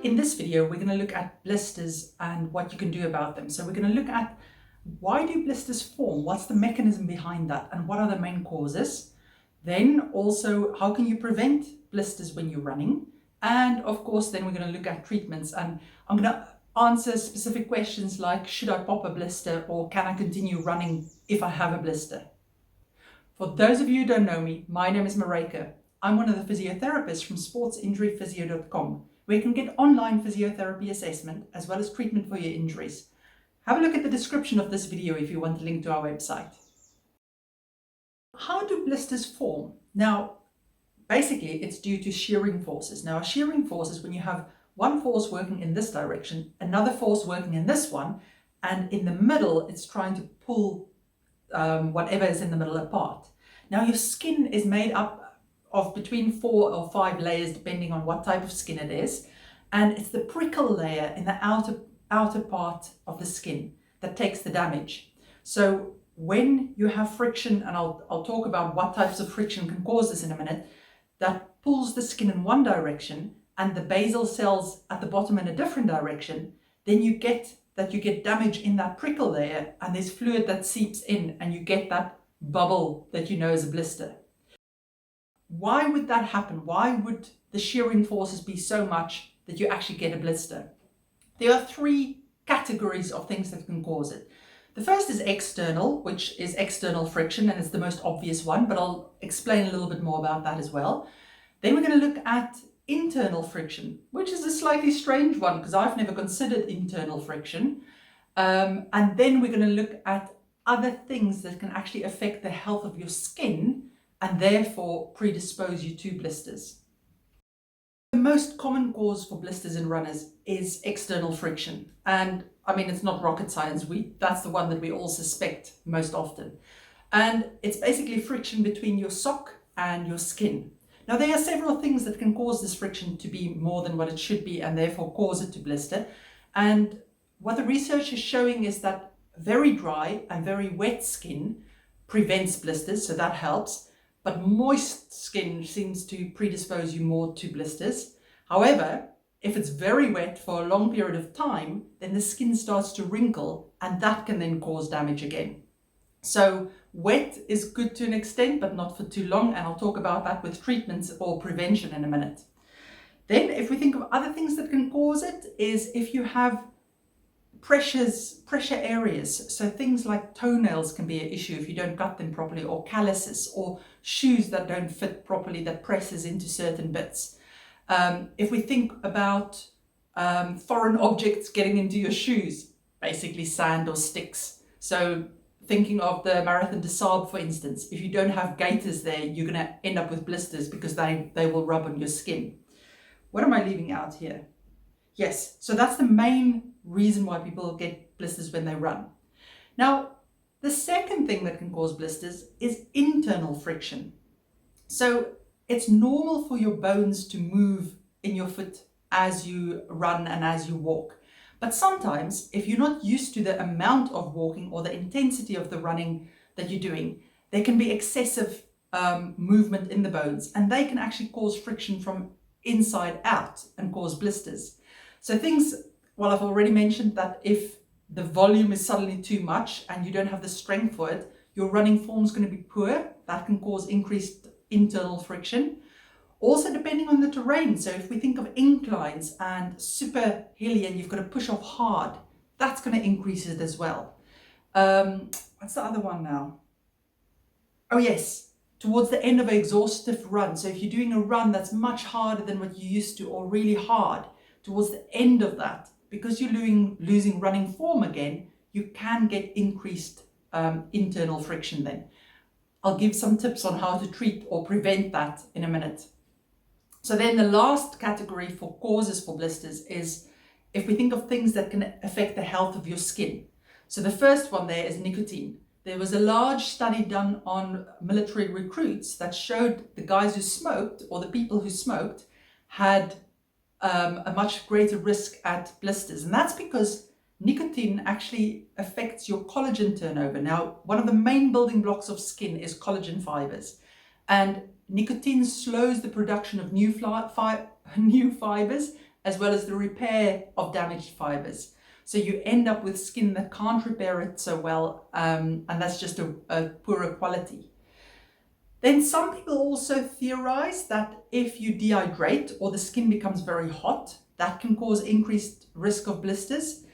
in this video, we're going to look at blisters and what you can do about them. So we're going to look at why do blisters form? What's the mechanism behind that? And what are the main causes? Then also, how can you prevent blisters when you're running? And of course, then we're going to look at treatments. And I'm going to answer specific questions like, should I pop a blister or can I continue running if I have a blister? For those of you who don't know me, my name is Maryke. I'm one of the physiotherapists from sportsinjuryphysio.com, where you can get online physiotherapy assessment as well as treatment for your injuries. Have a look at the description of this video if you want a link to our website. How do blisters form? Now, basically it's due to shearing forces. Now, a shearing force is when you have one force working in this direction, another force working in this one, and in the middle it's trying to pull whatever is in the middle apart. Now, your skin is made up of between 4 or 5 layers depending on what type of skin it is, and it's the prickle layer in the outer part of the skin that takes the damage. So when you have friction, and I'll talk about what types of friction can cause this in a minute, that pulls the skin in one direction and the basal cells at the bottom in a different direction, then you get damage in that prickle layer and there's fluid that seeps in and you get that bubble that you know is a blister. Why would that happen? Why would the shearing forces be so much that you actually get a blister? There are 3 categories of things that can cause it. The first is external, which is external friction, and it's the most obvious one, but I'll explain a little bit more about that as well. Then we're going to look at internal friction, which is a slightly strange one because I've never considered internal friction. And then we're going to look at other things that can actually affect the health of your skin and therefore predispose you to blisters. The most common cause for blisters in runners is external friction. And I mean, it's not rocket science. That's the one that we all suspect most often. And it's basically friction between your sock and your skin. Now, there are several things that can cause this friction to be more than what it should be and therefore cause it to blister. And what the research is showing is that very dry and very wet skin prevents blisters, so that helps. But moist skin seems to predispose you more to blisters. However, if it's very wet for a long period of time, then the skin starts to wrinkle and that can then cause damage again. So wet is good to an extent, but not for too long. And I'll talk about that with treatments or prevention in a minute. Then if we think of other things that can cause it is if you have pressure areas. So things like toenails can be an issue if you don't gut them properly, or calluses, or shoes that don't fit properly that presses into certain bits. If we think about foreign objects getting into your shoes, basically sand or sticks. So thinking of the Marathon des Sables, for instance, if you don't have gaiters there, you're going to end up with blisters because they will rub on your skin. What am I leaving out here? Yes, so that's the main reason why people get blisters when they run. Now, the second thing that can cause blisters is internal friction. So it's normal for your bones to move in your foot as you run and as you walk. But sometimes, if you're not used to the amount of walking or the intensity of the running that you're doing, there can be excessive movement in the bones, and they can actually cause friction from inside out and cause blisters. So things, well, I've already mentioned that if the volume is suddenly too much and you don't have the strength for it, your running form is going to be poor. That can cause increased internal friction. Also, depending on the terrain. So if we think of inclines and super hilly and you've got to push off hard, that's going to increase it as well. What's the other one now? Oh yes, towards the end of an exhaustive run. So if you're doing a run that's much harder than what you used to, or really hard, towards the end of that, because you're losing running form again, you can get increased internal friction then. I'll give some tips on how to treat or prevent that in a minute. So then the last category for causes for blisters is if we think of things that can affect the health of your skin. So the first one there is nicotine. There was a large study done on military recruits that showed the guys who smoked, or the people who smoked, had a much greater risk at blisters. And that's because nicotine actually affects your collagen turnover. Now, one of the main building blocks of skin is collagen fibers. And nicotine slows the production of new fibers as well as the repair of damaged fibers. So you end up with skin that can't repair it so well, and that's just a poorer quality. Then some people also theorize that if you dehydrate or the skin becomes very hot, that can cause increased risk of blisters.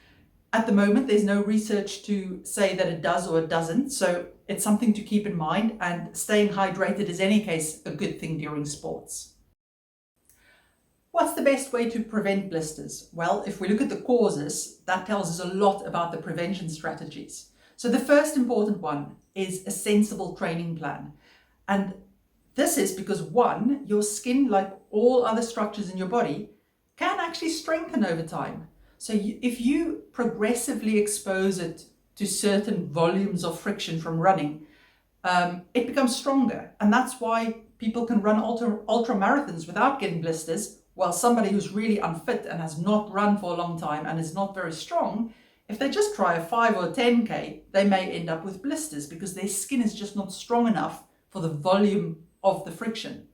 At the moment, there's no research to say that it does or it doesn't, so it's something to keep in mind, and staying hydrated is in any case a good thing during sports. What's the best way to prevent blisters? Well, if we look at the causes, that tells us a lot about the prevention strategies. So the first important one is a sensible training plan. And this is because, one, your skin, like all other structures in your body, can actually strengthen over time. So if you progressively expose it to certain volumes of friction from running, it becomes stronger. And that's why people can run ultra marathons without getting blisters, while somebody who's really unfit and has not run for a long time and is not very strong, if they just try a 5 or a 10K, they may end up with blisters because their skin is just not strong enough for the volume of the friction.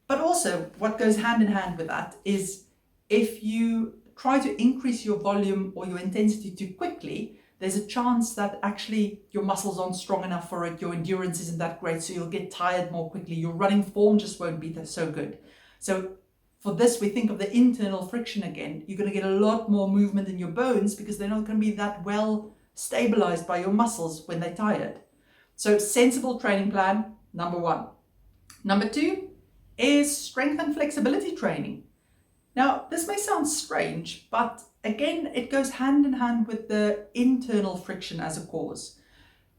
But also what goes hand in hand with that is if you try to increase your volume or your intensity too quickly, there's a chance that actually your muscles aren't strong enough for it, your endurance isn't that great, so you'll get tired more quickly, your running form just won't be so good. So for this, we think of the internal friction again. You're going to get a lot more movement in your bones because they're not going to be that well stabilized by your muscles when they're tired. So sensible training plan, number one. Number two is strength and flexibility training. Now, this may sound strange, but again, it goes hand in hand with the internal friction as a cause.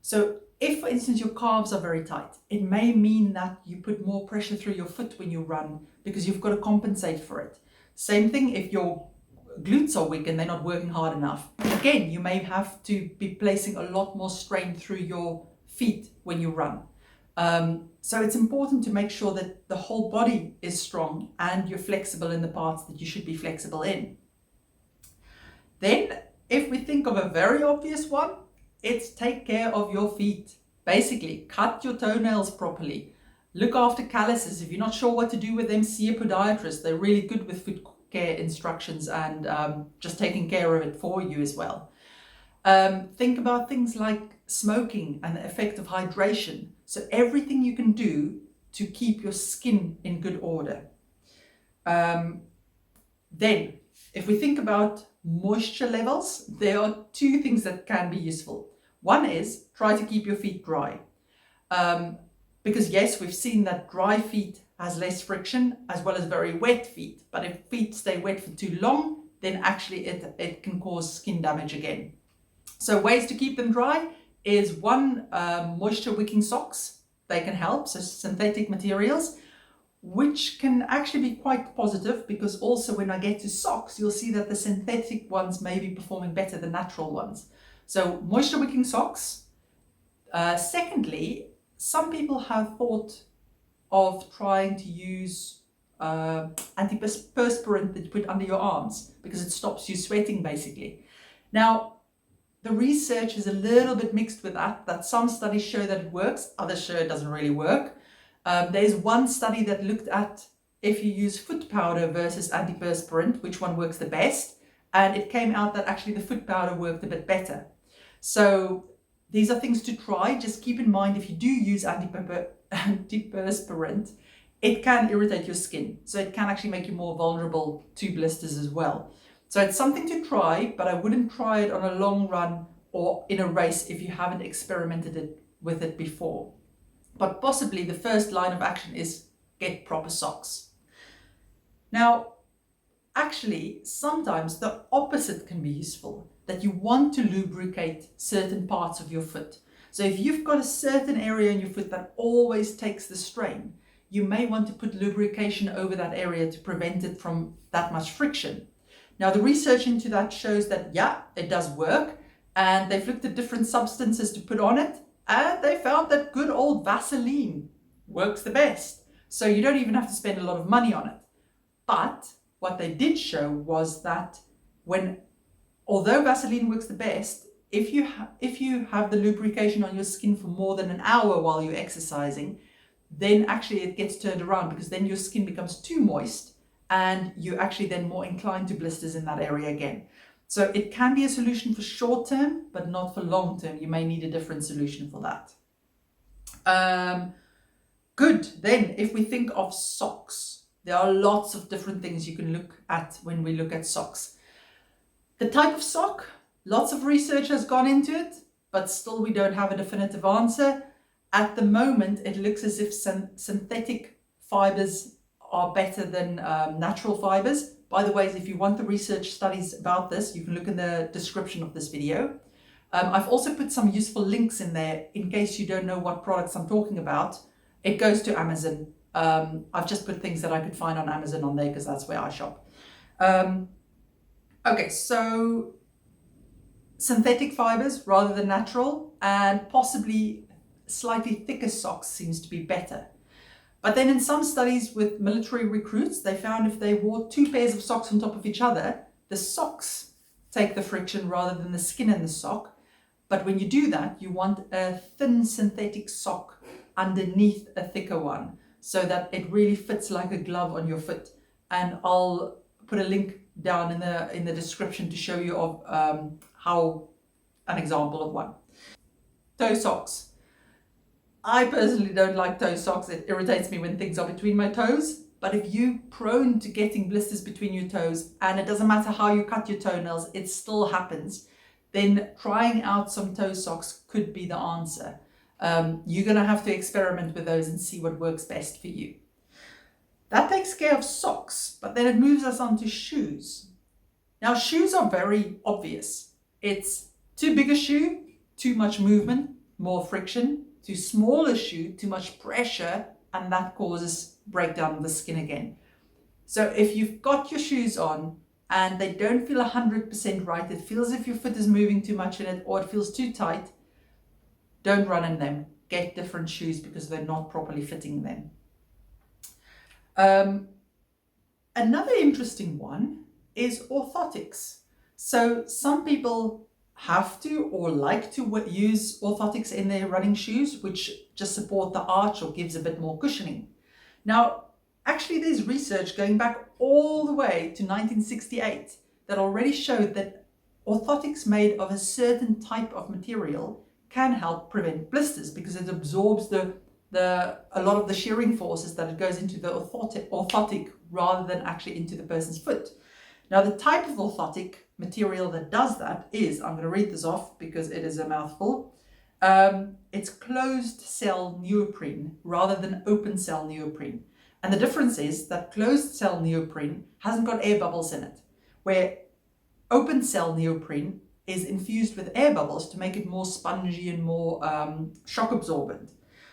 So if, for instance, your calves are very tight, it may mean that you put more pressure through your foot when you run because you've got to compensate for it. Same thing if your glutes are weak and they're not working hard enough. Again, you may have to be placing a lot more strain through your feet when you run. So it's important to make sure that the whole body is strong and you're flexible in the parts that you should be flexible in. Then, if we think of a very obvious one, it's take care of your feet. Basically, cut your toenails properly. Look after calluses. If you're not sure what to do with them, see a podiatrist. They're really good with foot care instructions and just taking care of it for you as well. Think about things like smoking and the effect of hydration. So everything you can do to keep your skin in good order. Then, if we think about moisture levels, there are two things that can be useful. One is try to keep your feet dry. Because yes, we've seen that dry feet has less friction as well as very wet feet. But if feet stay wet for too long, then actually it can cause skin damage again. So ways to keep them dry is one, moisture wicking socks. They can help, so synthetic materials, which can actually be quite positive because also when I get to socks, you'll see that the synthetic ones may be performing better than natural ones. So moisture wicking socks. Secondly, some people have thought of trying to use antiperspirant that you put under your arms because it stops you sweating basically. Now, the research is a little bit mixed with that some studies show that it works, others show it doesn't really work. There's one study that looked at if you use foot powder versus antiperspirant, which one works the best, and it came out that actually the foot powder worked a bit better. So these are things to try. Just keep in mind if you do use antiperspirant, it can irritate your skin. So it can actually make you more vulnerable to blisters as well. So it's something to try, but I wouldn't try it on a long run or in a race if you haven't experimented with it before. But possibly the first line of action is get proper socks. Now, actually, sometimes the opposite can be useful, that you want to lubricate certain parts of your foot. So if you've got a certain area in your foot that always takes the strain, you may want to put lubrication over that area to prevent it from that much friction. Now, the research into that shows that, yeah, it does work, and they've looked at different substances to put on it, and they found that good old Vaseline works the best. So you don't even have to spend a lot of money on it. But what they did show was that although Vaseline works the best, if you have the lubrication on your skin for more than an hour while you're exercising, then actually it gets turned around because then your skin becomes too moist and you're actually then more inclined to blisters in that area again. So it can be a solution for short term, but not for long term. You may need a different solution for that. Good. Then if we think of socks, there are lots of different things you can look at when we look at socks. The type of sock, lots of research has gone into it, but still we don't have a definitive answer. At the moment, it looks as if synthetic fibers are better than natural fibers. By the way, if you want the research studies about this, you can look in the description of this video. I've also put some useful links in there in case you don't know what products I'm talking about. It goes to Amazon. I've just put things that I could find on Amazon on there because that's where I shop. Okay, so synthetic fibers rather than natural, and possibly slightly thicker socks seems to be better. But then in some studies with military recruits, they found if they wore 2 pairs of socks on top of each other, the socks take the friction rather than the skin in the sock. But when you do that, you want a thin synthetic sock underneath a thicker one so that it really fits like a glove on your foot. And I'll put a link down in the description to show you of how an example of one. Toe socks. I personally don't like toe socks. It irritates me when things are between my toes. But if you're prone to getting blisters between your toes, and it doesn't matter how you cut your toenails, it still happens, then trying out some toe socks could be the answer. You're going to have to experiment with those and see what works best for you. That takes care of socks, but then it moves us on to shoes. Now, shoes are very obvious. It's too big a shoe, too much movement, more friction. Too small a shoe, too much pressure, and that causes breakdown of the skin again. So if you've got your shoes on and they don't feel 100% right, it feels as if your foot is moving too much in it or it feels too tight, don't run in them. Get different shoes because they're not properly fitting them. Another interesting one is orthotics. So some people have to or like to use orthotics in their running shoes, which just support the arch or gives a bit more cushioning. Now, actually there's research going back all the way to 1968 that already showed that orthotics made of a certain type of material can help prevent blisters because it absorbs a lot of the shearing forces that it goes into the orthotic rather than actually into the person's foot. Now, the type of orthotic material that does that is, I'm going to read this off because it is a mouthful. It's closed cell neoprene rather than open cell neoprene. And the difference is that closed cell neoprene hasn't got air bubbles in it, where open cell neoprene is infused with air bubbles to make it more spongy and more shock absorbent.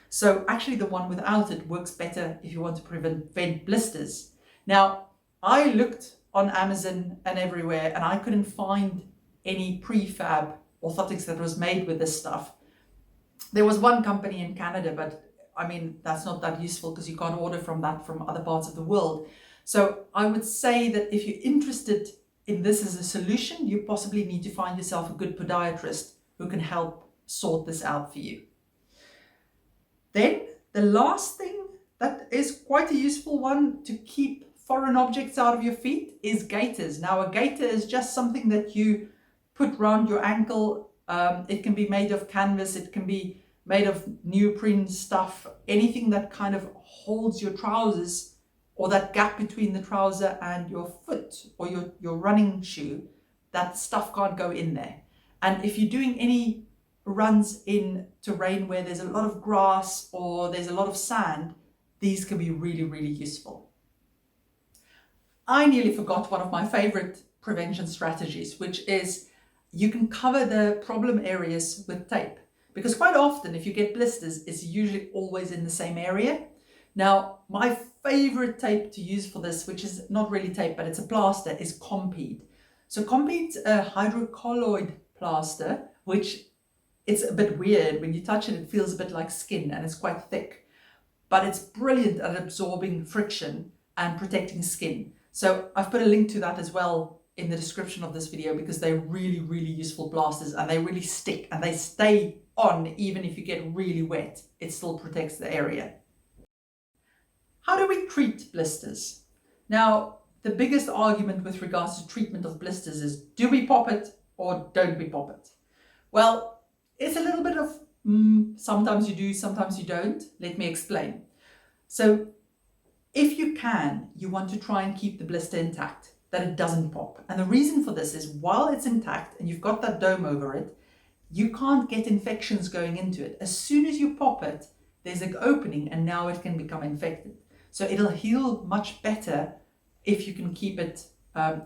So actually the one without it works better if you want to prevent blisters. Now, I looked on Amazon and everywhere, and I couldn't find any prefab orthotics that was made with this stuff. There was one company in Canada, but I mean, that's not that useful because you can't order from other parts of the world. So I would say that if you're interested in this as a solution, you possibly need to find yourself a good podiatrist who can help sort this out for you. Then the last thing that is quite a useful one to keep foreign objects out of your feet is gaiters. Now, a gaiter is just something that you put around your ankle. It can be made of canvas, it can be made of neoprene stuff, anything that kind of holds your trousers or that gap between the trouser and your foot or your running shoe. That stuff can't go in there. And if you're doing any runs in terrain where there's a lot of grass or there's a lot of sand, these can be really, really useful. I nearly forgot one of my favorite prevention strategies, which is you can cover the problem areas with tape. Because quite often, if you get blisters, it's usually always in the same area. Now, my favorite tape to use for this, which is not really tape, but it's a plaster, is Compeed. So Compeed's a hydrocolloid plaster, which it's a bit weird. When you touch it, it feels a bit like skin and it's quite thick. But it's brilliant at absorbing friction and protecting skin. So I've put a link to that as well in the description of this video because they're really, really useful plasters and they really stick and they stay on even if you get really wet. It still protects the area. How do we treat blisters? Now, the biggest argument with regards to treatment of blisters is, do we pop it or don't we pop it? Well, it's a little bit of sometimes you do, sometimes you don't. Let me explain. So if you can, you want to try and keep the blister intact, that it doesn't pop. And the reason for this is, while it's intact and you've got that dome over it, you can't get infections going into it. As soon as you pop it, there's an opening and now it can become infected. So it'll heal much better if you can keep it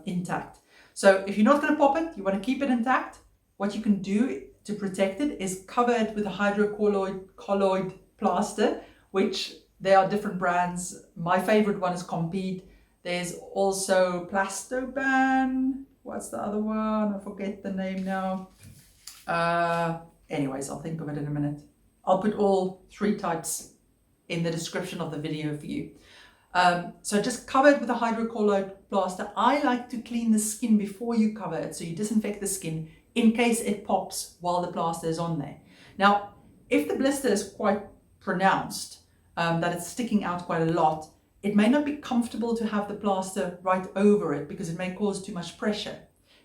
intact. So if you're not going to pop it, you want to keep it intact, what you can do to protect it is cover it with a hydrocolloid plaster, which there are different brands. My favorite one is Compete. There's also Plastoban. What's the other one? I forget the name now. Anyways, I'll think of it in a minute. I'll put all 3 types in the description of the video for you. So just cover it with a hydrocolloid plaster. I like to clean the skin before you cover it, so you disinfect the skin in case it pops while the plaster is on there. Now, if the blister is quite pronounced, that it's sticking out quite a lot, it may not be comfortable to have the plaster right over it because it may cause too much pressure.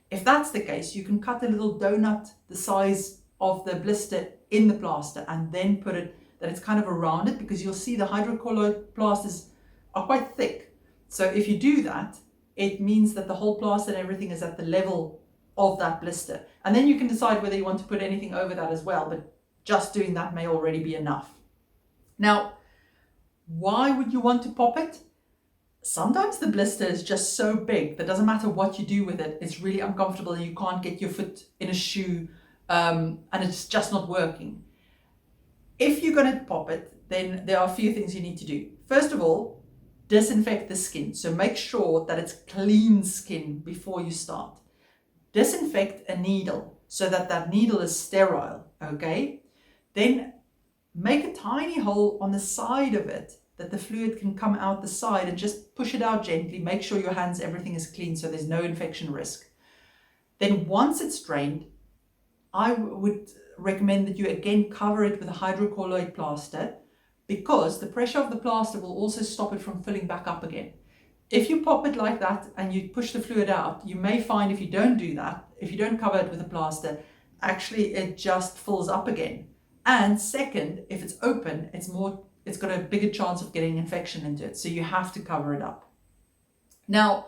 If that's the case, you can cut a little donut the size of the blister in the plaster and then put it that it's kind of around it, because you'll see the hydrocolloid plasters are quite thick. So if you do that, it means that the whole plaster and everything is at the level of that blister. And then you can decide whether you want to put anything over that as well, but just doing that may already be enough. Now, why would you want to pop it? Sometimes the blister is just so big that doesn't matter what you do with it, it's really uncomfortable and you can't get your foot in a shoe and it's just not working. If you're going to pop it, then there are a few things you need to do. First of all, disinfect the skin. So make sure that it's clean skin before you start. Disinfect a needle so that that needle is sterile, okay? Then make a tiny hole on the side of it that the fluid can come out the side, and just push it out gently. Make sure your hands, everything is clean so there's no infection risk. Then once it's drained, I would recommend that you again cover it with a hydrocolloid plaster, because the pressure of the plaster will also stop it from filling back up again. If you pop it like that and you push the fluid out, you may find if you don't do that, if you don't cover it with a plaster, actually it just fills up again. And second, if it's open, it's got a bigger chance of getting infection into it. So you have to cover it up. Now,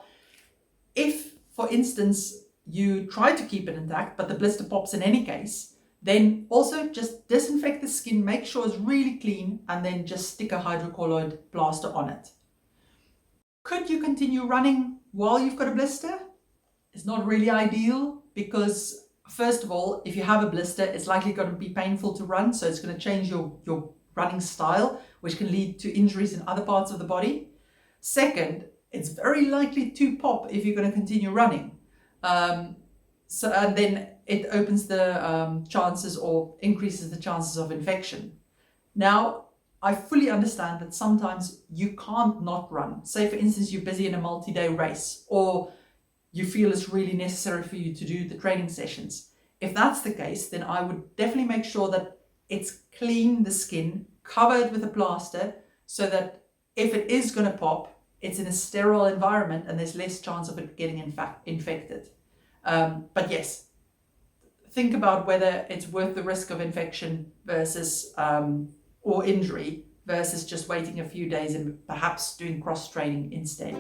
if, for instance, you try to keep it intact, but the blister pops in any case, then also just disinfect the skin, make sure it's really clean, and then just stick a hydrocolloid plaster on it. Could you continue running while you've got a blister? It's not really ideal, because first of all, if you have a blister, it's likely going to be painful to run, so it's going to change your running style, which can lead to injuries in other parts of the body. Second, it's very likely to pop if you're going to continue running. And then it opens the chances, or increases the chances of infection. Now, I fully understand that sometimes you can't not run. Say, for instance, you're busy in a multi-day race, or you feel it's really necessary for you to do the training sessions. If that's the case, then I would definitely make sure that it's clean, the skin, covered with a plaster, so that if it is going to pop, it's in a sterile environment and there's less chance of it getting infected. But yes, think about whether it's worth the risk of infection versus or injury versus just waiting a few days and perhaps doing cross training instead.